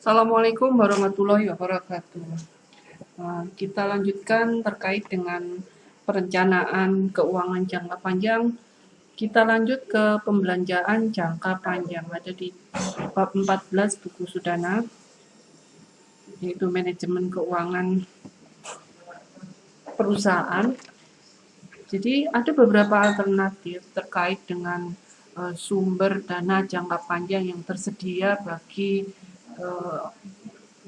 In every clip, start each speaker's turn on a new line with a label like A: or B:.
A: Assalamualaikum warahmatullahi wabarakatuh. Kita lanjutkan terkait dengan perencanaan keuangan jangka panjang. Kita lanjut ke pembelanjaan jangka panjang. Ada di bab 14 buku Sudana, yaitu manajemen keuangan perusahaan. Jadi ada beberapa alternatif terkait dengan sumber dana jangka panjang yang tersedia bagi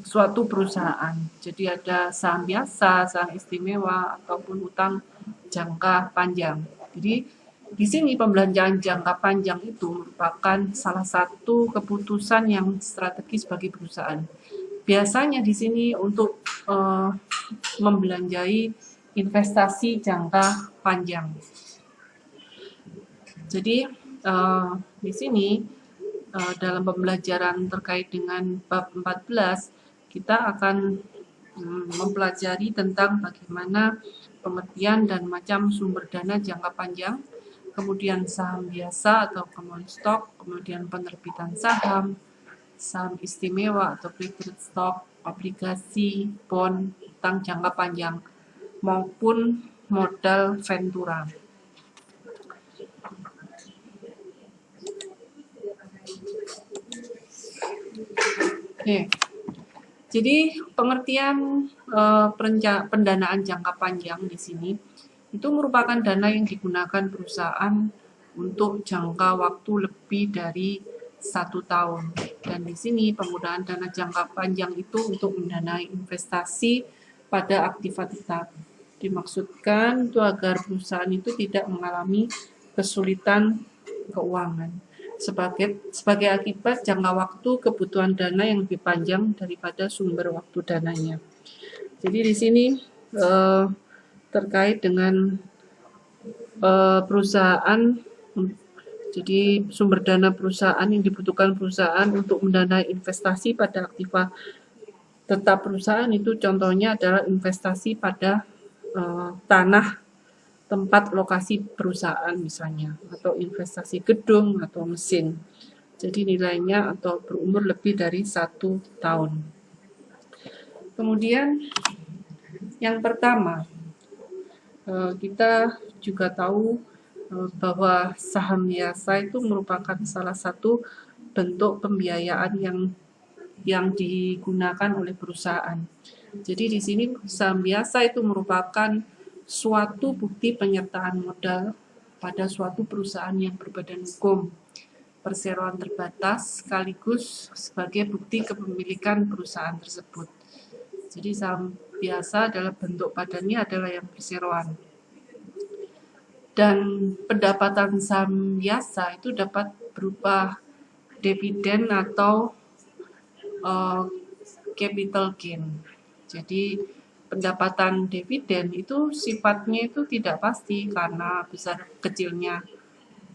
A: suatu perusahaan. Jadi ada saham biasa, saham istimewa, ataupun utang jangka panjang. Jadi di sini pembelanjaan jangka panjang itu merupakan salah satu keputusan yang strategis bagi perusahaan. Biasanya di sini untuk membelanjai investasi jangka panjang. Jadi di sini dalam pembelajaran terkait dengan bab 14 kita akan mempelajari tentang bagaimana pengertian dan macam sumber dana jangka panjang, kemudian saham biasa atau common stock, kemudian penerbitan saham, saham istimewa atau preferred stock, obligasi, bond, utang jangka panjang, maupun modal ventura. Oke. Jadi pengertian pendanaan jangka panjang di sini itu merupakan dana yang digunakan perusahaan untuk jangka waktu lebih dari 1 tahun. Dan di sini penggunaan dana jangka panjang itu untuk mendanai investasi pada aktiva tetap. Dimaksudkan itu agar perusahaan itu tidak mengalami kesulitan keuangan. Sebagai akibat jangka waktu kebutuhan dana yang lebih panjang daripada sumber waktu dananya. Jadi di sini terkait dengan perusahaan, jadi sumber dana perusahaan yang dibutuhkan perusahaan untuk mendanai investasi pada aktiva tetap perusahaan itu contohnya adalah investasi pada tanah tempat lokasi perusahaan misalnya, atau investasi gedung atau mesin. Jadi nilainya atau berumur lebih dari 1 tahun. Kemudian yang pertama, kita juga tahu bahwa saham biasa itu merupakan salah satu bentuk pembiayaan yang digunakan oleh perusahaan. Jadi di sini saham biasa itu merupakan suatu bukti penyertaan modal pada suatu perusahaan yang berbadan hukum, perseroan terbatas, sekaligus sebagai bukti kepemilikan perusahaan tersebut. Jadi saham biasa adalah bentuk padannya adalah yang perseroan. Dan pendapatan saham biasa itu dapat berupa dividen atau capital gain. Jadi pendapatan dividen itu sifatnya itu tidak pasti karena besar kecilnya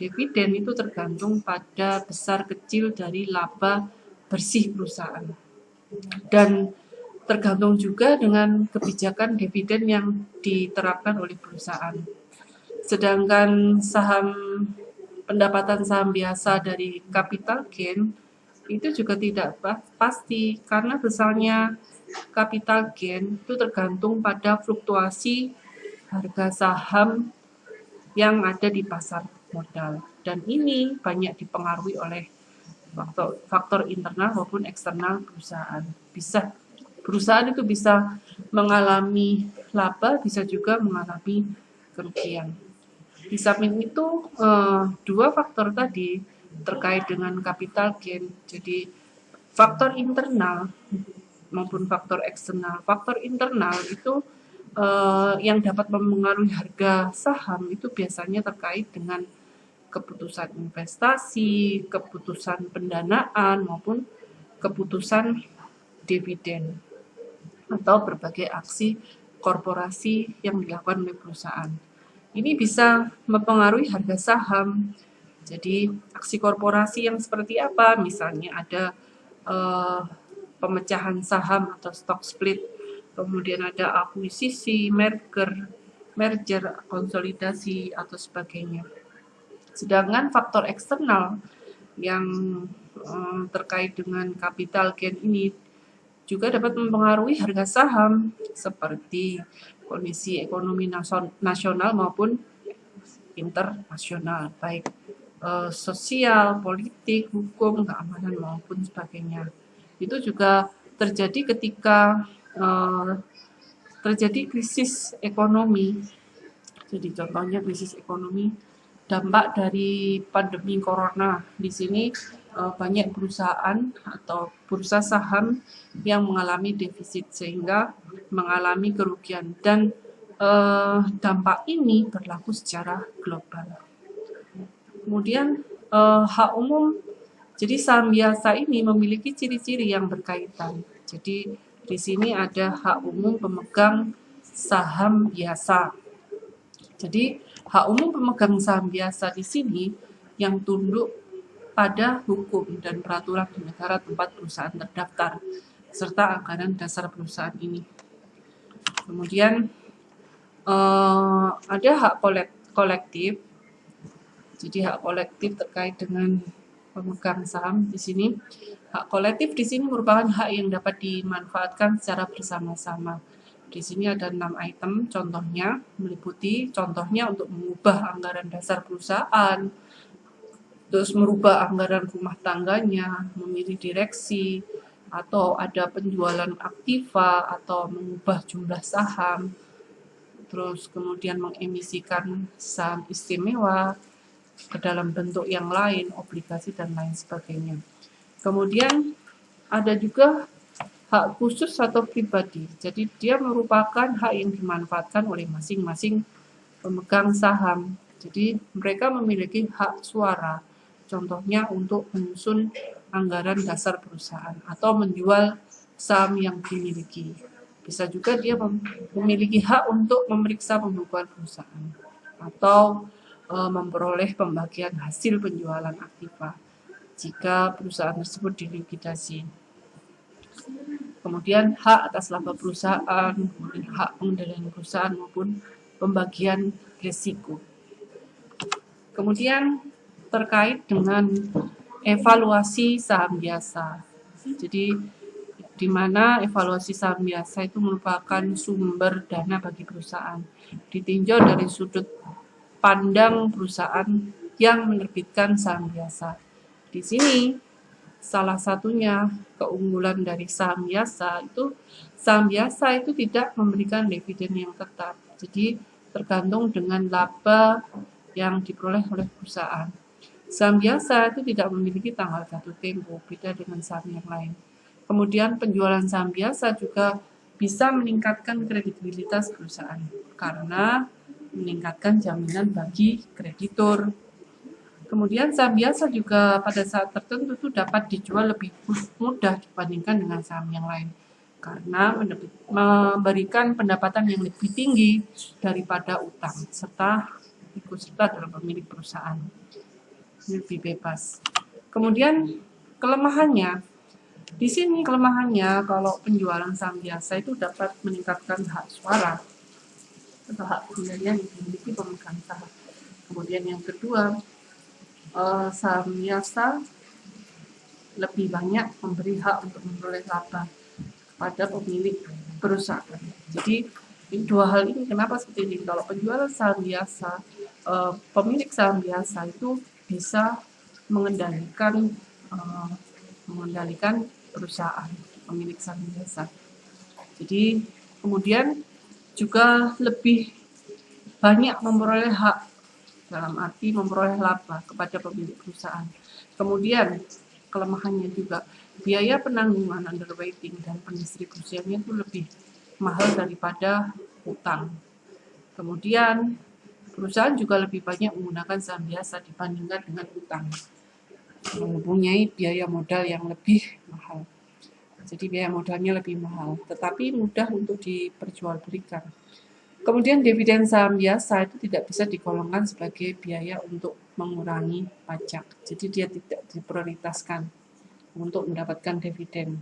A: dividen itu tergantung pada besar kecil dari laba bersih perusahaan. Dan tergantung juga dengan kebijakan dividen yang diterapkan oleh perusahaan. Sedangkan pendapatan saham biasa dari capital gain itu juga tidak pasti karena besarnya capital gain itu tergantung pada fluktuasi harga saham yang ada di pasar modal. Dan ini banyak dipengaruhi oleh faktor internal maupun eksternal perusahaan. Perusahaan itu bisa mengalami laba, bisa juga mengalami kerugian. Di samping itu, dua faktor tadi terkait dengan capital gain. Jadi faktor internal maupun faktor eksternal. Faktor internal itu yang dapat mempengaruhi harga saham itu biasanya terkait dengan keputusan investasi, keputusan pendanaan maupun keputusan dividen atau berbagai aksi korporasi yang dilakukan oleh perusahaan. Ini bisa mempengaruhi harga saham. Jadi aksi korporasi yang seperti apa? Misalnya ada pemecahan saham atau stock split, kemudian ada akuisisi, merger, konsolidasi atau sebagainya. Sedangkan faktor eksternal yang terkait dengan capital gain ini juga dapat mempengaruhi harga saham seperti kondisi ekonomi nasional maupun internasional, baik sosial, politik, hukum, keamanan maupun sebagainya. Itu juga terjadi ketika terjadi krisis ekonomi. Jadi contohnya krisis ekonomi dampak dari pandemi corona. Di sini banyak perusahaan atau bursa saham yang mengalami defisit sehingga mengalami kerugian, dan dampak ini berlaku secara global. Kemudian hak umum, jadi saham biasa ini memiliki ciri-ciri yang berkaitan. Jadi di sini ada hak umum pemegang saham biasa. Jadi hak umum pemegang saham biasa di sini yang tunduk pada hukum dan peraturan di negara tempat perusahaan terdaftar serta anggaran dasar perusahaan ini. Kemudian ada hak kolektif. Jadi hak kolektif terkait dengan pemegang saham di sini. Hak kolektif di sini merupakan hak yang dapat dimanfaatkan secara bersama-sama. Di sini ada 6 item, contohnya meliputi contohnya untuk mengubah anggaran dasar perusahaan, terus merubah anggaran rumah tangganya, memilih direksi, atau ada penjualan aktiva, atau mengubah jumlah saham, terus kemudian mengemisikan saham istimewa ke dalam bentuk yang lain, obligasi dan lain sebagainya. Kemudian ada juga hak khusus atau pribadi. Jadi dia merupakan hak yang dimanfaatkan oleh masing-masing pemegang saham. Jadi mereka memiliki hak suara. Contohnya untuk menyusun anggaran dasar perusahaan atau menjual saham yang dimiliki. Bisa juga dia memiliki hak untuk memeriksa pembukuan perusahaan atau memperoleh pembagian hasil penjualan aktiva jika perusahaan tersebut dilikuidasi. Kemudian hak atas laba perusahaan, kemudian hak pengendalian perusahaan maupun pembagian risiko. Kemudian terkait dengan evaluasi saham biasa. Jadi di mana evaluasi saham biasa itu merupakan sumber dana bagi perusahaan. Ditinjau dari sudut pandang perusahaan yang menerbitkan saham biasa. Di sini salah satunya keunggulan dari saham biasa itu tidak memberikan dividen yang tetap. Jadi tergantung dengan laba yang diperoleh oleh perusahaan. Saham biasa itu tidak memiliki tanggal jatuh tempo, beda dengan saham yang lain. Kemudian penjualan saham biasa juga bisa meningkatkan kredibilitas perusahaan karena meningkatkan jaminan bagi kreditur. Kemudian saham biasa juga pada saat tertentu itu dapat dijual lebih mudah dibandingkan dengan saham yang lain karena memberikan pendapatan yang lebih tinggi daripada utang serta ikut serta dalam pemilik perusahaan. Lebih bebas. Kemudian kelemahannya, di sini kelemahannya kalau penjualan saham biasa itu dapat meningkatkan hak suara atau hak pengendalian yang dimiliki pemegang saham. Kemudian yang kedua, saham biasa lebih banyak memberi hak untuk memperoleh laba kepada pemilik perusahaan. Jadi dua hal ini kenapa seperti ini? Kalau penjualan saham biasa, pemilik saham biasa itu bisa mengendalikan perusahaan pemilik saham biasa. Jadi kemudian juga lebih banyak memperoleh hak dalam arti memperoleh laba kepada pemilik perusahaan. Kemudian kelemahannya juga biaya penanggungan underwriting dan pendistribusiannya itu lebih mahal daripada utang. Kemudian perusahaan juga lebih banyak menggunakan saham biasa dibandingkan dengan utang, mempunyai biaya modal yang lebih mahal. Jadi biaya modalnya lebih mahal, tetapi mudah untuk diperjualbelikan. Kemudian dividen saham biasa itu tidak bisa digolongkan sebagai biaya untuk mengurangi pajak. Jadi dia tidak diprioritaskan untuk mendapatkan dividen.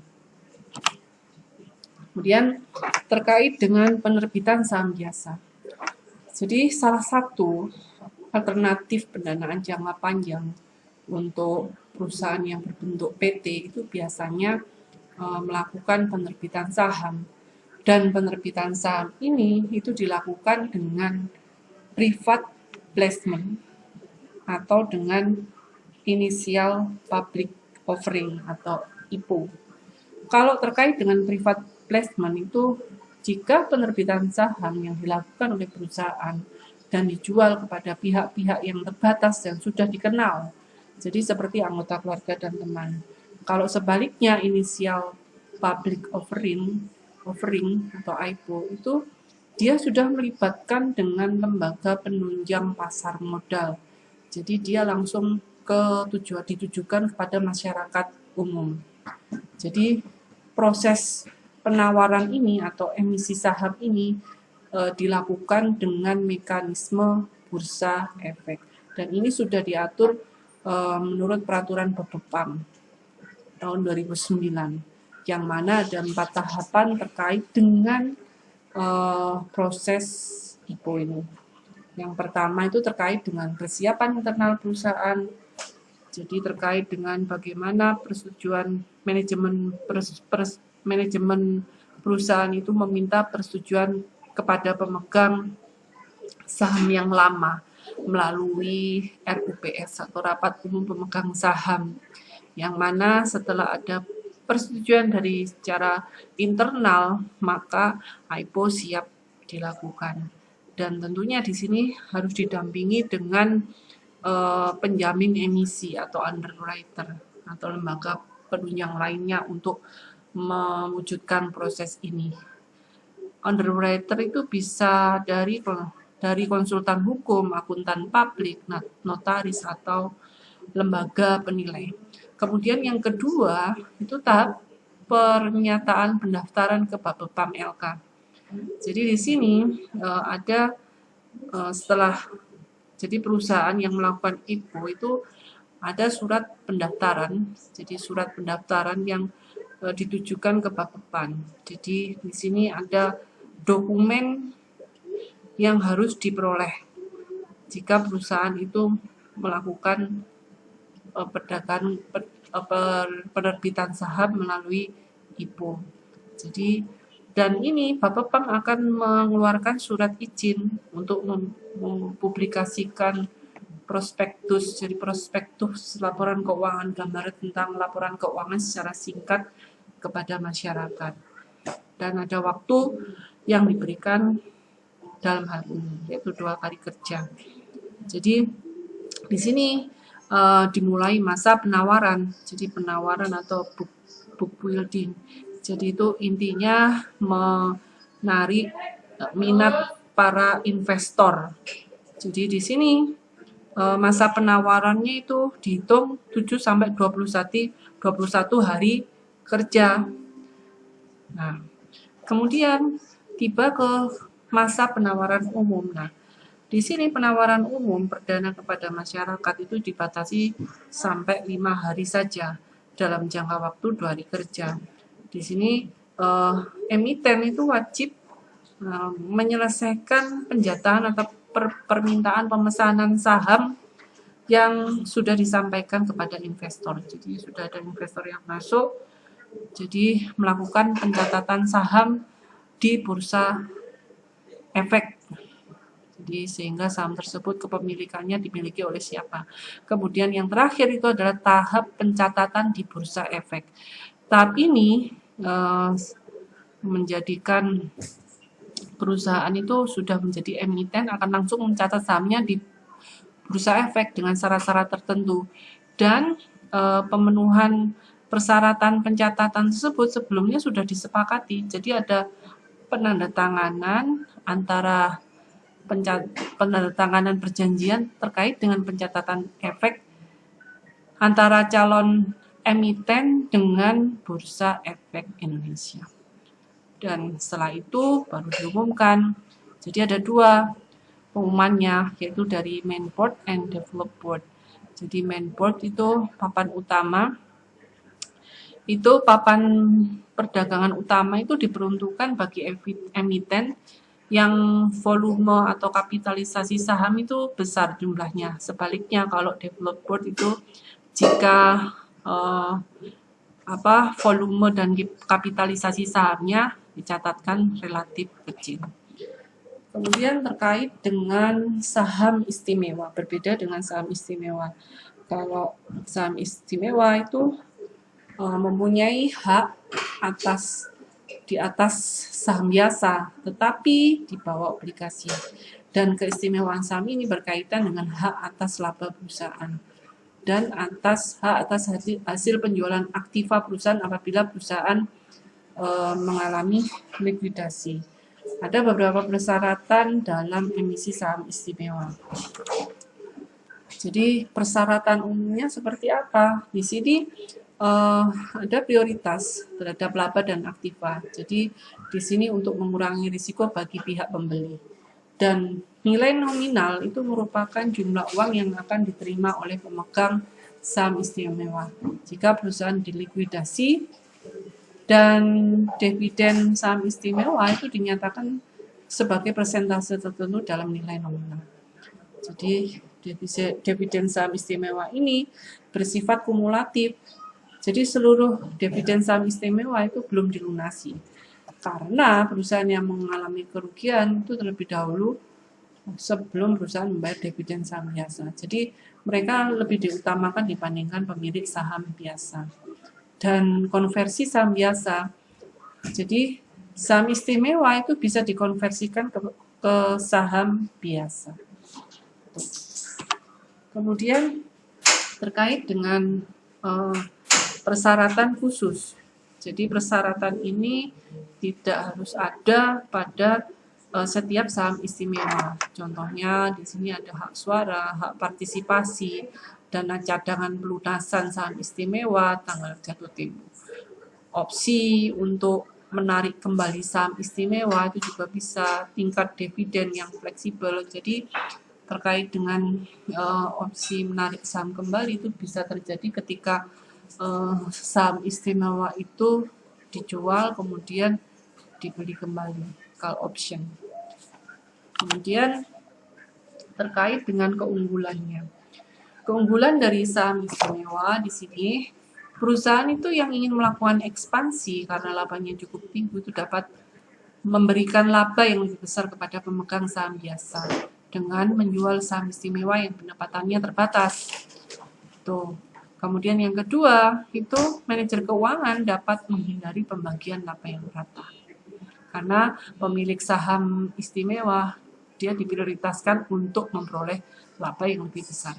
A: Kemudian terkait dengan penerbitan saham biasa. Jadi salah satu alternatif pendanaan jangka panjang untuk perusahaan yang berbentuk PT itu biasanya melakukan penerbitan saham. Dan penerbitan saham ini itu dilakukan dengan private placement atau dengan initial public offering atau IPO. Kalau terkait dengan private placement itu, jika penerbitan saham yang dilakukan oleh perusahaan dan dijual kepada pihak-pihak yang terbatas dan sudah dikenal, jadi seperti anggota keluarga dan teman. Kalau sebaliknya inisial public offering atau IPO itu dia sudah melibatkan dengan lembaga penunjang pasar modal. Jadi dia langsung ditujukan kepada masyarakat umum. Jadi proses penawaran ini atau emisi saham ini dilakukan dengan mekanisme bursa efek. Dan ini sudah diatur menurut peraturan Bapepam tahun 2009, yang mana ada 4 tahapan terkait dengan proses IPO ini. Yang pertama itu terkait dengan persiapan internal perusahaan, jadi terkait dengan bagaimana persetujuan manajemen perusahaan itu meminta persetujuan kepada pemegang saham yang lama melalui RUPS atau Rapat Umum Pemegang Saham, yang mana setelah ada persetujuan dari secara internal maka IPO siap dilakukan. Dan tentunya di sini harus didampingi dengan penjamin emisi atau underwriter atau lembaga penunjang lainnya untuk mewujudkan proses ini. Underwriter itu bisa dari konsultan hukum, akuntan publik, notaris, atau lembaga penilai. Kemudian yang kedua itu tahap pernyataan pendaftaran ke Bapepam LK. Jadi di sini ada setelah jadi perusahaan yang melakukan IPO itu ada surat pendaftaran. Jadi surat pendaftaran yang ditujukan ke Bapepam. Jadi di sini ada dokumen yang harus diperoleh jika perusahaan itu melakukan penerbitan saham melalui IPO. Jadi dan ini Bapepam akan mengeluarkan surat izin untuk mempublikasikan prospektus. Jadi prospektus laporan keuangan, gambaran tentang laporan keuangan secara singkat kepada masyarakat. Dan ada waktu yang diberikan dalam hal ini, yaitu 2 hari kerja. Jadi di sini dimulai masa penawaran. Jadi penawaran atau book building. Jadi itu intinya menarik minat para investor. Jadi di sini masa penawarannya itu dihitung 7 sampai 21 hari kerja. Nah, kemudian tiba ke masa penawaran umum. Nah, di sini penawaran umum perdana kepada masyarakat itu dibatasi sampai 5 hari saja dalam jangka waktu 2 hari kerja. Di sini emiten itu wajib menyelesaikan penjatahan atau permintaan pemesanan saham yang sudah disampaikan kepada investor. Jadi sudah ada investor yang masuk, jadi melakukan pencatatan saham di bursa efek. Jadi sehingga saham tersebut kepemilikannya dimiliki oleh siapa. Kemudian yang terakhir itu adalah tahap pencatatan di bursa efek. Tahap ini menjadikan perusahaan itu sudah menjadi emiten akan langsung mencatat sahamnya di bursa efek dengan syarat-syarat tertentu, dan pemenuhan persyaratan pencatatan tersebut sebelumnya sudah disepakati. Jadi ada penandatanganan antara penandatanganan perjanjian terkait dengan pencatatan efek antara calon emiten dengan Bursa Efek Indonesia. Dan setelah itu baru diumumkan. Jadi ada 2 pengumumannya, yaitu dari Main Board and Develop Board. Jadi Main Board itu papan utama. Itu papan perdagangan utama itu diperuntukkan bagi emiten yang volume atau kapitalisasi saham itu besar jumlahnya. Sebaliknya kalau Develop Board itu jika volume dan kapitalisasi sahamnya dicatatkan relatif kecil. Kemudian terkait dengan saham istimewa, berbeda dengan saham istimewa. Kalau saham istimewa itu mempunyai hak di atas saham biasa, tetapi di bawah obligasi. Dan keistimewaan saham ini berkaitan dengan hak atas laba perusahaan dan atas hasil penjualan aktiva perusahaan apabila perusahaan mengalami likuidasi. Ada beberapa persyaratan dalam emisi saham istimewa. Jadi persyaratan umumnya seperti apa? Di sini ada prioritas terhadap laba dan aktiva. Jadi di sini untuk mengurangi risiko bagi pihak pembeli. Dan nilai nominal itu merupakan jumlah uang yang akan diterima oleh pemegang saham istimewa jika perusahaan dilikuidasi, dan dividen saham istimewa itu dinyatakan sebagai persentase tertentu dalam nilai nominal. Jadi dividen saham istimewa ini bersifat kumulatif. Jadi seluruh dividen saham istimewa itu belum dilunasi. Karena perusahaan yang mengalami kerugian itu terlebih dahulu sebelum perusahaan membayar dividen saham biasa. Jadi mereka lebih diutamakan dibandingkan pemilik saham biasa. Dan konversi saham biasa. Jadi saham istimewa itu bisa dikonversikan ke saham biasa. Kemudian terkait dengan persyaratan khusus. Jadi persyaratan ini tidak harus ada pada setiap saham istimewa. Contohnya di sini ada hak suara, hak partisipasi, dana cadangan pelunasan saham istimewa, tanggal jatuh tempo. Opsi untuk menarik kembali saham istimewa itu juga bisa, tingkat dividen yang fleksibel. Jadi terkait dengan opsi menarik saham kembali itu bisa terjadi ketika saham istimewa itu dijual kemudian dibeli kembali, call option. Kemudian terkait dengan keunggulannya. Keunggulan dari saham istimewa di sini, perusahaan itu yang ingin melakukan ekspansi karena labanya cukup tinggi itu dapat memberikan laba yang lebih besar kepada pemegang saham biasa dengan menjual saham istimewa yang pendapatannya terbatas. Tuh. Kemudian yang kedua, itu manajer keuangan dapat menghindari pembagian laba yang rata. Karena pemilik saham istimewa, dia diprioritaskan untuk memperoleh laba yang lebih besar.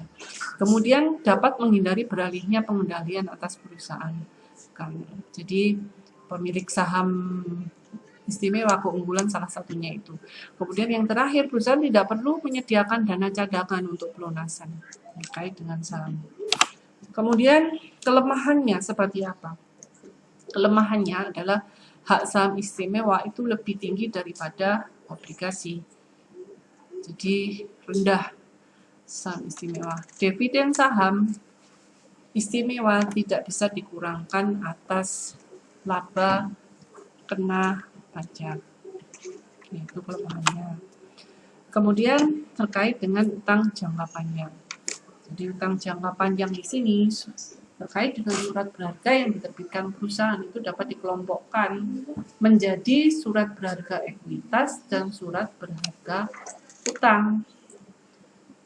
A: Kemudian dapat menghindari beralihnya pengendalian atas perusahaan. Jadi pemilik saham istimewa, keunggulan salah satunya itu. Kemudian yang terakhir, perusahaan tidak perlu menyediakan dana cadangan untuk pelunasan terkait dengan saham. Kemudian kelemahannya seperti apa? Kelemahannya adalah hak saham istimewa itu lebih tinggi daripada obligasi. Jadi rendah saham istimewa. Dividen saham istimewa tidak bisa dikurangkan atas laba kena pajak. Itu kelemahannya. Kemudian terkait dengan utang jangka panjang. Jadi utang jangka panjang di sini terkait dengan surat berharga yang diterbitkan perusahaan itu dapat dikelompokkan menjadi surat berharga ekuitas dan surat berharga utang.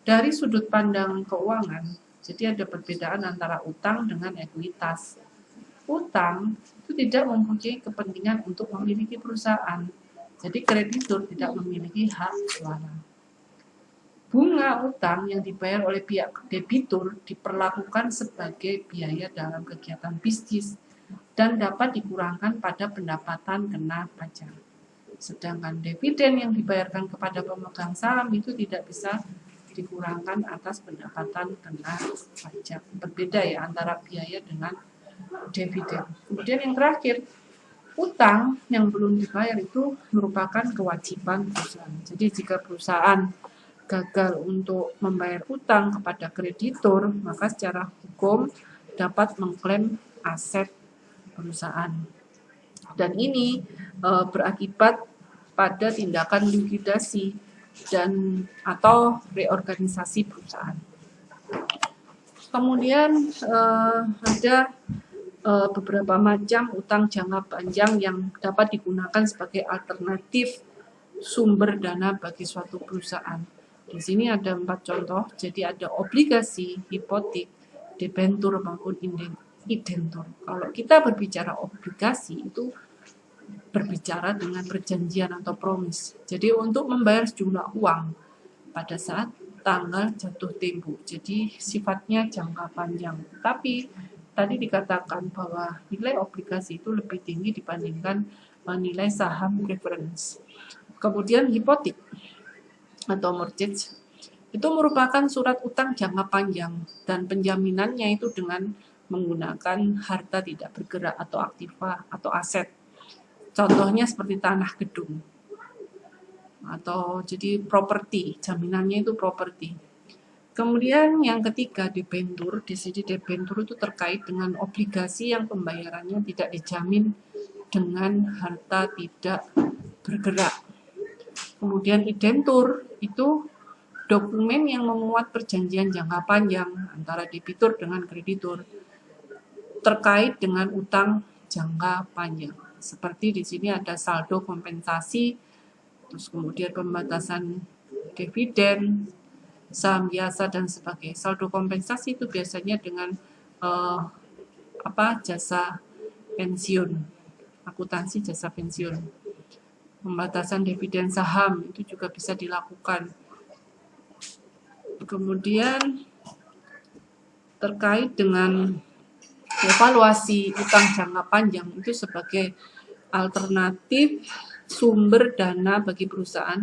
A: Dari sudut pandang keuangan, jadi ada perbedaan antara utang dengan ekuitas. Utang itu tidak mempunyai kepentingan untuk memiliki perusahaan. Jadi kreditur tidak memiliki hak suara. Bunga utang yang dibayar oleh pihak debitur diperlakukan sebagai biaya dalam kegiatan bisnis dan dapat dikurangkan pada pendapatan kena pajak. Sedangkan dividen yang dibayarkan kepada pemegang saham itu tidak bisa dikurangkan atas pendapatan kena pajak. Berbeda ya antara biaya dengan dividen. Kemudian yang terakhir, utang yang belum dibayar itu merupakan kewajiban perusahaan. Jadi jika perusahaan gagal untuk membayar utang kepada kreditur, maka secara hukum dapat mengklaim aset perusahaan. Dan ini berakibat pada tindakan likuidasi dan atau reorganisasi perusahaan. Kemudian ada beberapa macam utang jangka panjang yang dapat digunakan sebagai alternatif sumber dana bagi suatu perusahaan. Di sini ada 4 contoh, jadi ada obligasi, hipotek, debentur maupun identur. Kalau kita berbicara obligasi itu berbicara dengan perjanjian atau promise. Jadi untuk membayar sejumlah uang pada saat tanggal jatuh tempo. Jadi sifatnya jangka panjang. Tapi tadi dikatakan bahwa nilai obligasi itu lebih tinggi dibandingkan nilai saham reference. Kemudian hipotek atau mortgage itu merupakan surat utang jangka panjang dan penjaminannya itu dengan menggunakan harta tidak bergerak atau aktiva atau aset. Contohnya seperti tanah gedung atau jadi properti, jaminannya itu properti. Kemudian yang ketiga debentur, di sini debentur itu terkait dengan obligasi yang pembayarannya tidak dijamin dengan harta tidak bergerak. Kemudian identur itu dokumen yang memuat perjanjian jangka panjang antara debitur dengan kreditur terkait dengan utang jangka panjang. Seperti di sini ada saldo kompensasi, terus kemudian pembatasan dividen, saham biasa dan sebagainya. Saldo kompensasi itu biasanya dengan jasa pensiun, akuntansi jasa pensiun. Pembatasan dividen saham itu juga bisa dilakukan. Kemudian terkait dengan evaluasi utang jangka panjang itu sebagai alternatif sumber dana bagi perusahaan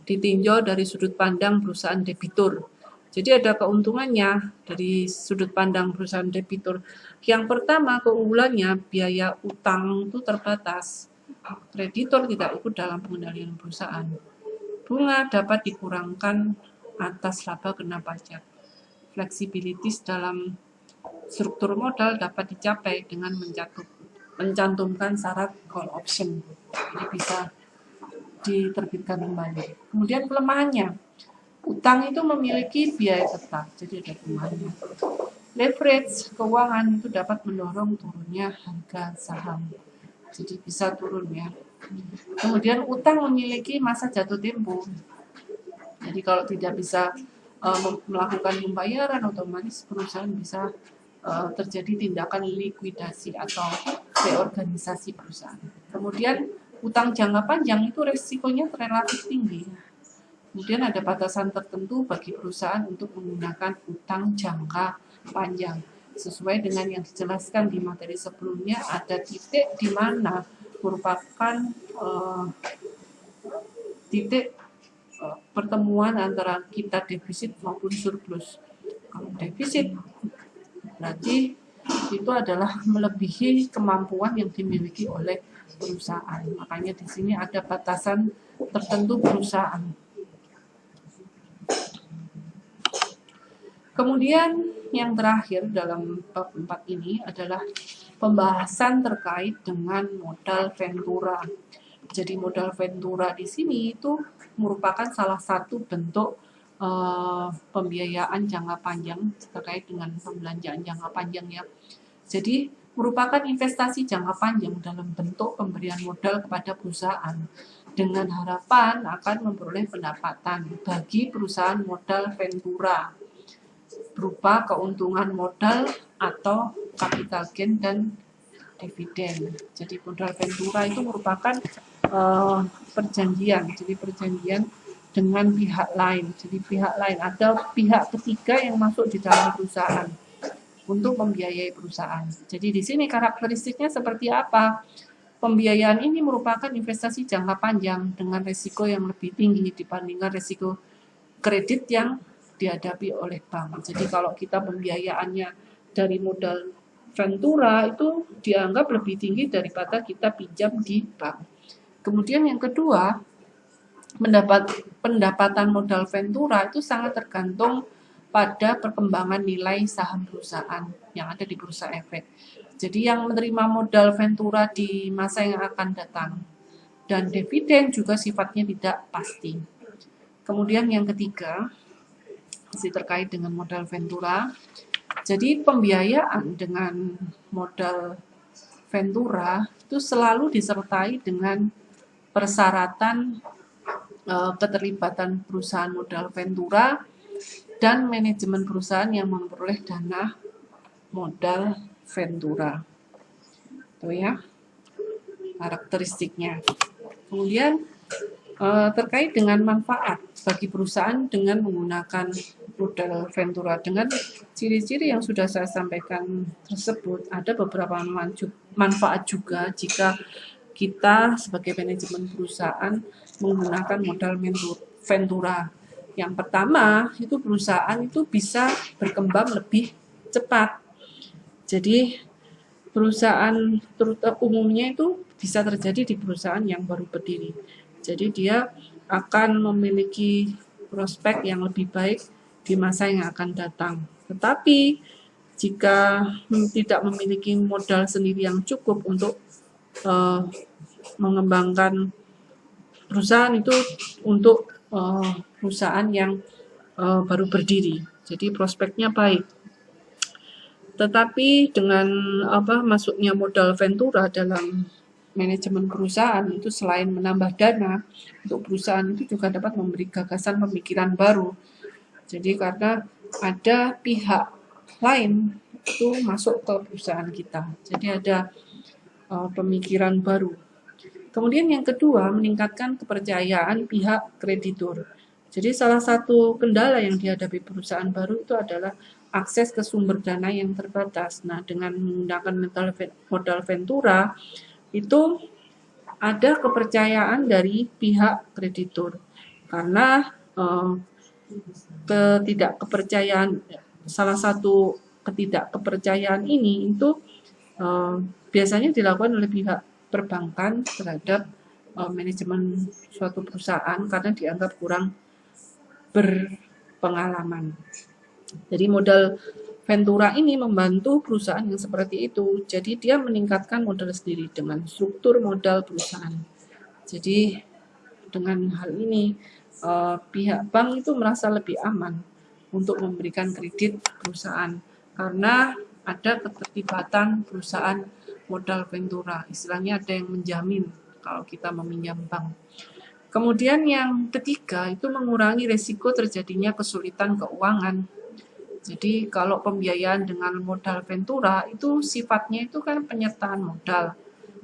A: ditinjau dari sudut pandang perusahaan debitur. Jadi ada keuntungannya dari sudut pandang perusahaan debitur. Yang pertama, keunggulannya biaya utang itu terbatas. Kreditor tidak ikut dalam pengendalian perusahaan. Bunga dapat dikurangkan atas laba kena pajak. Fleksibilitas dalam struktur modal dapat dicapai dengan mencantumkan syarat call option. Ini bisa diterbitkan kembali. Kemudian kelemahannya, utang itu memiliki biaya tetap, jadi ada kelemahannya. Leverage keuangan itu dapat mendorong turunnya harga saham, jadi bisa turun ya. Kemudian utang memiliki masa jatuh tempo, jadi kalau tidak bisa melakukan pembayaran, otomatis perusahaan bisa terjadi tindakan likuidasi atau reorganisasi perusahaan. Kemudian utang jangka panjang itu resikonya relatif tinggi. Kemudian ada batasan tertentu bagi perusahaan untuk menggunakan utang jangka panjang. Sesuai dengan yang dijelaskan di materi sebelumnya, ada titik di mana merupakan titik pertemuan antara kita defisit maupun surplus. Kalau defisit berarti itu adalah melebihi kemampuan yang dimiliki oleh perusahaan. Makanya di sini ada batasan tertentu perusahaan. Kemudian yang terakhir dalam bab 4 ini adalah pembahasan terkait dengan modal ventura. Jadi modal ventura di sini itu merupakan salah satu bentuk pembiayaan jangka panjang terkait dengan pembelanjaan jangka panjang ya. Jadi merupakan investasi jangka panjang dalam bentuk pemberian modal kepada perusahaan dengan harapan akan memperoleh pendapatan bagi perusahaan modal ventura berupa keuntungan modal atau capital gain dan dividen. Jadi modal ventura itu merupakan perjanjian. Jadi perjanjian dengan pihak lain. Jadi pihak lain, ada pihak ketiga yang masuk di dalam perusahaan untuk membiayai perusahaan. Jadi di sini karakteristiknya seperti apa? Pembiayaan ini merupakan investasi jangka panjang dengan risiko yang lebih tinggi dibandingkan risiko kredit yang dihadapi oleh bank. Jadi kalau kita pembiayaannya dari modal ventura itu dianggap lebih tinggi daripada kita pinjam di bank. Kemudian yang kedua, pendapatan modal ventura itu sangat tergantung pada perkembangan nilai saham perusahaan yang ada di bursa efek. Jadi yang menerima modal ventura di masa yang akan datang. Dan dividen juga sifatnya tidak pasti. Kemudian yang ketiga, masih terkait dengan modal ventura. Jadi pembiayaan dengan modal Ventura itu selalu disertai dengan persyaratan keterlibatan perusahaan modal Ventura dan manajemen perusahaan yang memperoleh dana modal Ventura. Itu ya karakteristiknya. Kemudian terkait dengan manfaat bagi perusahaan dengan menggunakan modal Ventura, dengan ciri-ciri yang sudah saya sampaikan tersebut, ada beberapa manfaat juga jika kita sebagai manajemen perusahaan menggunakan modal Ventura. Yang pertama, itu perusahaan itu bisa berkembang lebih cepat. Jadi perusahaan umumnya itu bisa terjadi di perusahaan yang baru berdiri. Jadi dia akan memiliki prospek yang lebih baik di masa yang akan datang. Tetapi jika tidak memiliki modal sendiri yang cukup untuk mengembangkan perusahaan itu untuk perusahaan yang baru berdiri, jadi prospeknya baik. Tetapi dengan masuknya modal Ventura dalam manajemen perusahaan itu, selain menambah dana untuk perusahaan, itu juga dapat memberi gagasan pemikiran baru. Jadi karena ada pihak lain itu masuk ke perusahaan kita, jadi ada pemikiran baru. Kemudian yang kedua, meningkatkan kepercayaan pihak kreditur. Jadi salah satu kendala yang dihadapi perusahaan baru itu adalah akses ke sumber dana yang terbatas. Nah, dengan menggunakan modal Ventura itu ada kepercayaan dari pihak kreditur, karena salah satu ketidakkepercayaan ini itu biasanya dilakukan oleh pihak perbankan terhadap manajemen suatu perusahaan karena dianggap kurang berpengalaman. Jadi modal Ventura ini membantu perusahaan yang seperti itu. Jadi dia meningkatkan modal sendiri dengan struktur modal perusahaan. Jadi dengan hal ini pihak bank itu merasa lebih aman untuk memberikan kredit perusahaan karena ada keterlibatan perusahaan modal Ventura. Istilahnya ada yang menjamin kalau kita meminjam bank. Kemudian yang ketiga itu mengurangi risiko terjadinya kesulitan keuangan. Jadi kalau pembiayaan dengan modal Ventura itu sifatnya itu kan penyertaan modal,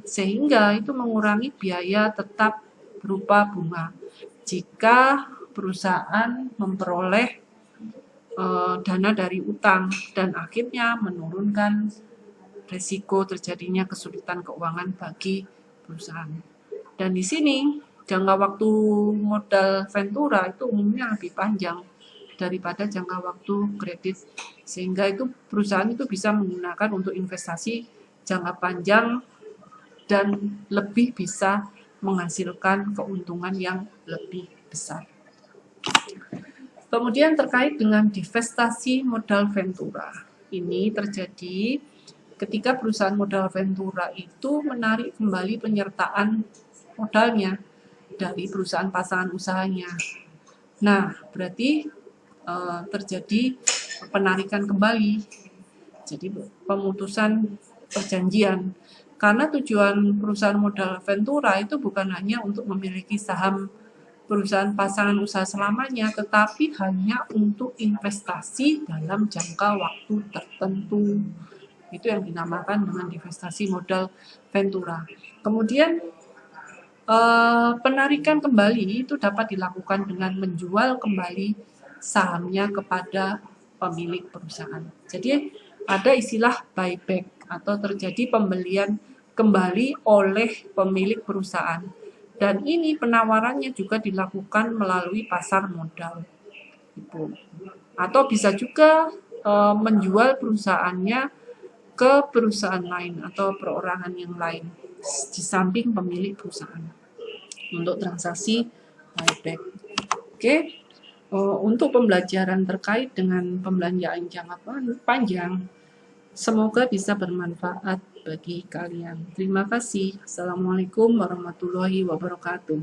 A: sehingga itu mengurangi biaya tetap berupa bunga jika perusahaan memperoleh dana dari utang dan akhirnya menurunkan risiko terjadinya kesulitan keuangan bagi perusahaan. Dan di sini jangka waktu modal Ventura itu umumnya lebih panjang daripada jangka waktu kredit, sehingga itu perusahaan itu bisa menggunakan untuk investasi jangka panjang dan lebih bisa menghasilkan keuntungan yang lebih besar. Kemudian terkait dengan divestasi modal Ventura, ini terjadi ketika perusahaan modal Ventura itu menarik kembali penyertaan modalnya dari perusahaan pasangan usahanya. Nah, berarti terjadi penarikan kembali, jadi pemutusan perjanjian, karena tujuan perusahaan modal Ventura itu bukan hanya untuk memiliki saham perusahaan pasangan usaha selamanya, tetapi hanya untuk investasi dalam jangka waktu tertentu. Itu yang dinamakan dengan divestasi modal Ventura. Kemudian penarikan kembali itu dapat dilakukan dengan menjual kembali sahamnya kepada pemilik perusahaan. Jadi ada istilah buyback atau terjadi pembelian kembali oleh pemilik perusahaan. Dan ini penawarannya juga dilakukan melalui pasar modal. Atau bisa juga menjual perusahaannya ke perusahaan lain atau perorangan yang lain di samping pemilik perusahaan untuk transaksi buyback. Oke. Untuk pembelajaran terkait dengan pembelanjaan jangka panjang, semoga bisa bermanfaat bagi kalian. Terima kasih. Assalamualaikum warahmatullahi wabarakatuh.